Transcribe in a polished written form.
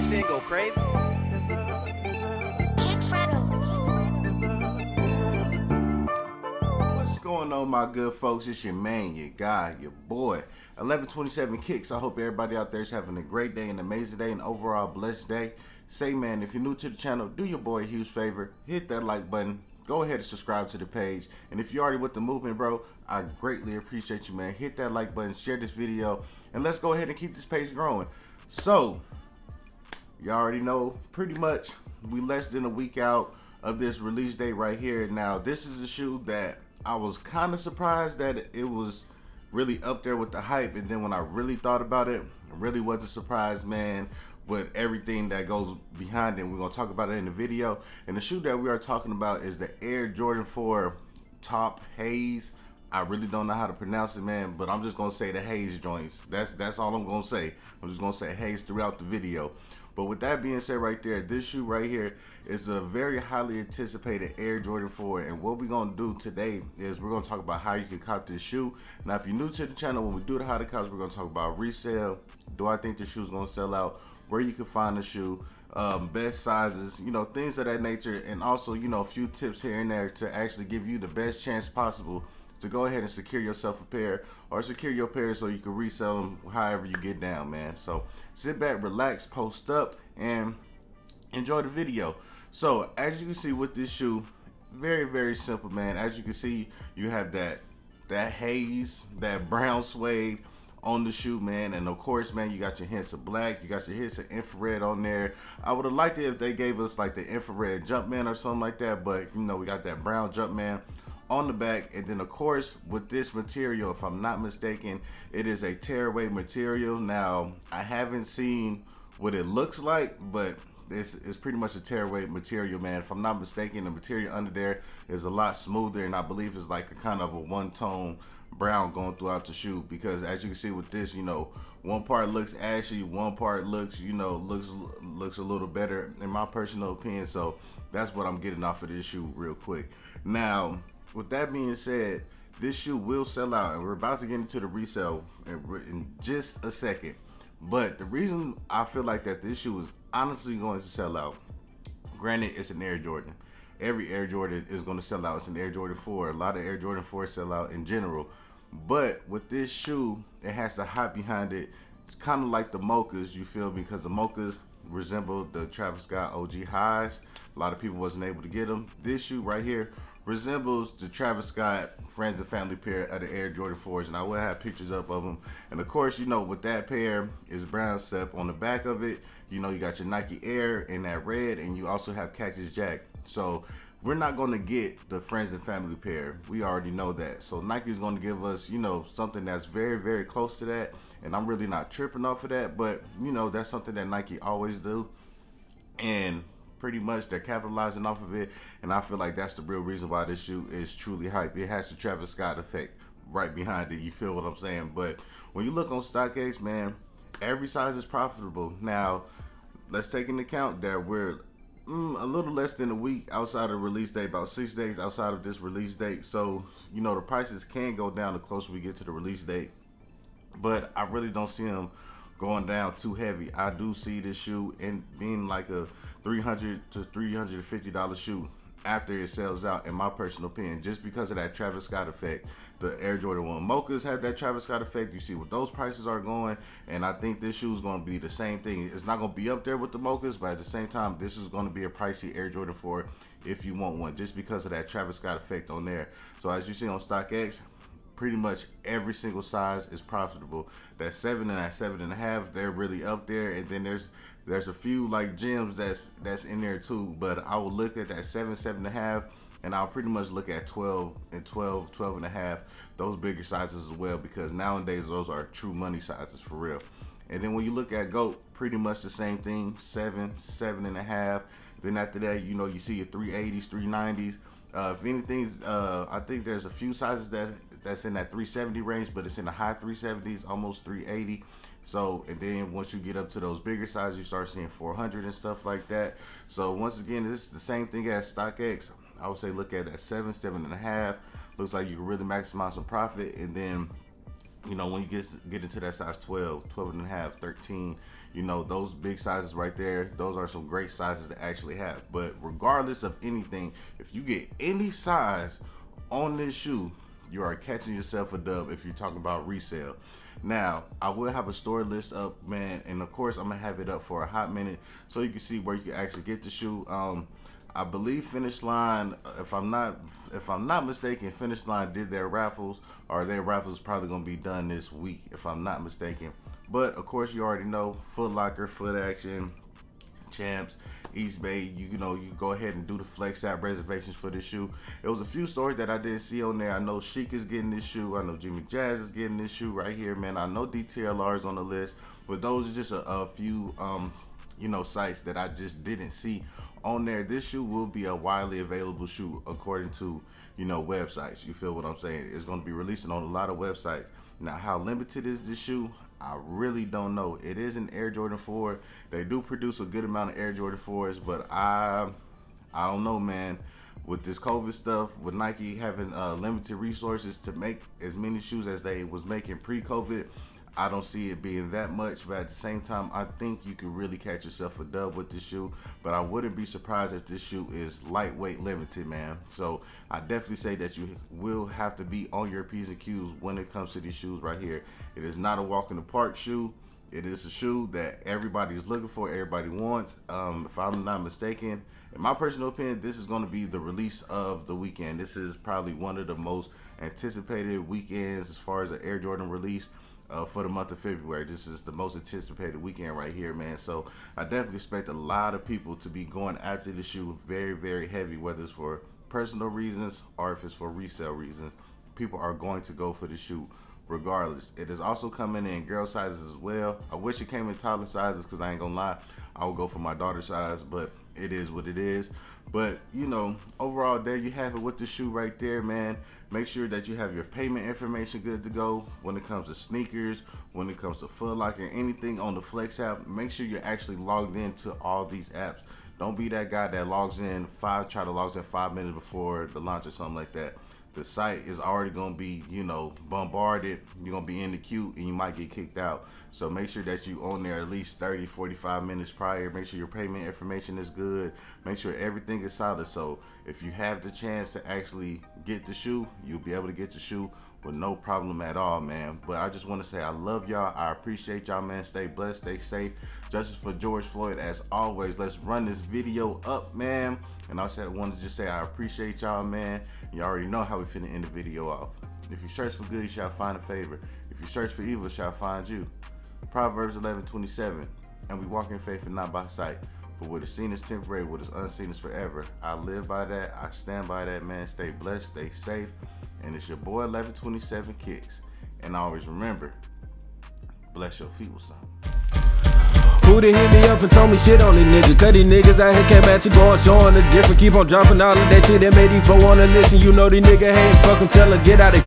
then go crazy. What's going on, my good folks? It's your man, your guy, your boy, 1127 Kicks. I hope everybody out there is having a great day, an amazing day, and overall blessed day. Say, man, if you're new to the channel, do your boy a huge favor. Hit that like button. Go ahead and subscribe to the page. And if you're already with the movement, bro, I greatly appreciate you, man. Hit that like button, share this video, and let's go ahead and keep this page growing. So, you already know, pretty much, we less than a week out of this release date right here. Now, this is a shoe that I was kind of surprised that it was really up there with the hype, and then when I really thought about it, I really wasn't surprised, man, with everything that goes behind it. We're gonna talk about it in the video. And the shoe that we are talking about is the Air Jordan 4 Taupe Haze. I really don't know how to pronounce it, man, but I'm just gonna say the Haze joints. That's all I'm gonna say. I'm just gonna say Haze throughout the video. But with that being said right there, this shoe right here is a very highly anticipated Air Jordan 4. And what we're gonna do today is we're gonna talk about how you can cop this shoe. Now, if you're new to the channel, when we do the how to cops, we're gonna talk about resale. Do I think the shoe's gonna sell out? Where you can find the shoe, best sizes, you know, things of that nature. And also, you know, a few tips here and there to actually give you the best chance possible to go ahead and secure yourself a pair, or secure your pair so you can resell them however you get down, man. So sit back, relax, post up, and enjoy the video. So as you can see with this shoe, very, very simple, man. As you can see, you have that haze, that brown suede on the shoe, man. And of course, man, you got your hints of black, you got your hints of infrared on there. I would have liked it if they gave us like the infrared Jumpman or something like that, but you know, we got that brown Jumpman on the back. And then of course, with this material, if I'm not mistaken, it is a tearaway material. Now, I haven't seen what it looks like, but this is pretty much a tearaway material, man. If I'm not mistaken, the material under there is a lot smoother, and I believe it's like a kind of a one-tone brown going throughout the shoe. Because as you can see with this, you know, one part looks ashy, one part looks, you know, looks a little better in my personal opinion. So that's what I'm getting off of this shoe real quick. Now, with that being said, this shoe will sell out, and we're about to get into the resale in just a second. But the reason I feel like that this shoe is honestly going to sell out, granted, it's an Air Jordan. Every Air Jordan is going to sell out. It's an Air Jordan 4. A lot of Air Jordan 4 sell out in general. But with this shoe, it has the hype behind it. It's kind of like the Mochas, you feel me? Because the Mochas resemble the Travis Scott OG highs. A lot of people wasn't able to get them. This shoe right here resembles the Travis Scott friends and family pair of the Air Jordan 4s, and I will have pictures up of them. And of course, you know, with that pair is brown step on the back of it. You know, you got your Nike Air in that red, and you also have Cactus Jack. So we're not going to get the friends and family pair. We already know that. So Nike is going to give us, you know, something that's very, very close to that, and I'm really not tripping off of that. But you know, that's something that Nike always do, and pretty much they're capitalizing off of it. And I feel like that's the real reason why this shoe is truly hype. It has the Travis Scott effect right behind it. You feel what I'm saying? But when you look on Stockx, man, every size is profitable. Now, let's take into account that we're a little less than a week outside of release date, about 6 days outside of this release date. So, you know, the prices can go down the closer we get to the release date. But I really don't see them going down too heavy. I do see this shoe in being like a $300 to $350 shoe after it sells out, in my personal opinion, just because of that Travis Scott effect. The Air Jordan 1 Mochas have that Travis Scott effect. You see what those prices are going, and I think this shoe is going to be the same thing. It's not going to be up there with the Mochas, but at the same time, this is going to be a pricey Air Jordan 4 if you want one, just because of that Travis Scott effect on there. So as you see on StockX, pretty much every single size is profitable. That 7 and that 7.5, they're really up there. And then there's a few like gems that's in there too. But I will look at that 7, 7.5, and I'll pretty much look at 12 and 12, 12.5, those bigger sizes as well, because nowadays those are true money sizes for real. And then when you look at GOAT, pretty much the same thing, 7, 7.5. Then after that, you know, you see your 380s, 390s. If anything's, I think there's a few sizes that's in that 370 range, but it's in the high 370s, almost 380. So, and then once you get up to those bigger sizes, you start seeing 400 and stuff like that. So once again, this is the same thing as StockX. I would say look at that 7, 7.5. Looks like you can really maximize some profit. And then You know, when you get into that size 12, 12 and a half, 13, you know, those big sizes right there, those are some great sizes to actually have. But regardless of anything, if you get any size on this shoe, you are catching yourself a dub if you're talking about resale. Now, I will have a store list up, man, and of course, I'm gonna have it up for a hot minute so you can see where you can actually get the shoe. I believe Finish Line, if I'm not mistaken, Finish Line did their raffles, or their raffles probably gonna be done this week, if I'm not mistaken. But of course, you already know Foot Locker, Foot Action, Champs, East Bay, you know, you go ahead and do the Flex app reservations for this shoe. It was a few stores that I didn't see on there. I know Chic is getting this shoe. I know Jimmy Jazz is getting this shoe right here, man. I know DTLR is on the list, but those are just a few, you know, sites that I just didn't see on there. This shoe will be a widely available shoe according to, you know, websites. You feel what I'm saying? It's going to be releasing on a lot of websites. Now, how limited is this shoe? I really don't know. It is an Air Jordan 4. They do produce a good amount of Air Jordan 4s, but I don't know, man. With this COVID stuff, with Nike having limited resources to make as many shoes as they was making pre-COVID, I don't see it being that much. But at the same time, I think you can really catch yourself a dub with this shoe. But I wouldn't be surprised if this shoe is lightweight limited, man. So I definitely say that you will have to be on your P's and Q's when it comes to these shoes right here. It is not a walk in the park shoe. It is a shoe that everybody is looking for, everybody wants. If I'm not mistaken, in my personal opinion, this is going to be the release of the weekend. This is probably one of the most anticipated weekends as far as an Air Jordan release. For the month of February. This is the most anticipated weekend right here, man. So I definitely expect a lot of people to be going after the shoe very, very heavy, whether it's for personal reasons or if it's for resale reasons. People are going to go for the shoe regardless. It is also coming in girl sizes as well. I wish it came in toddler sizes because I ain't gonna lie, I would go for my daughter's size, but it is what it is. But you know, overall, there you have it with the shoe right there, man. Make sure that you have your payment information good to go when it comes to sneakers, when it comes to Foot Locker, anything on the Flex app. Make sure you're actually logged into all these apps. Don't be that guy that try to log in 5 minutes before the launch or something like that. The site is already going to be, you know, bombarded. You're going to be in the queue and you might get kicked out. So make sure that you on there at least 30, 45 minutes prior. Make sure your payment information is good. Make sure everything is solid. So if you have the chance to actually get the shoe, you'll be able to get the shoe with no problem at all, man. But I just want to say I love y'all. I appreciate y'all, man. Stay blessed, stay safe. Justice for George Floyd as always. Let's run this video up, man. And also I wanted to just say I appreciate y'all, man. You already know how we finna end the video off. If you search for good, you shall find a favor. If you search for evil, it shall find you. Proverbs 11:27. And we walk in faith and not by sight. For what is seen is temporary, what is unseen is forever. I live by that. I stand by that, man. Stay blessed, stay safe. And it's your boy 1127 Kicks. And always remember, bless your feet with something. Who done hit me up and told me shit on these niggas? Tell these niggas out here came at you going, showing the difference. Keep on dropping all of that shit that made these folk wanna listen. You know these niggas hating, fuck them, tell them get out of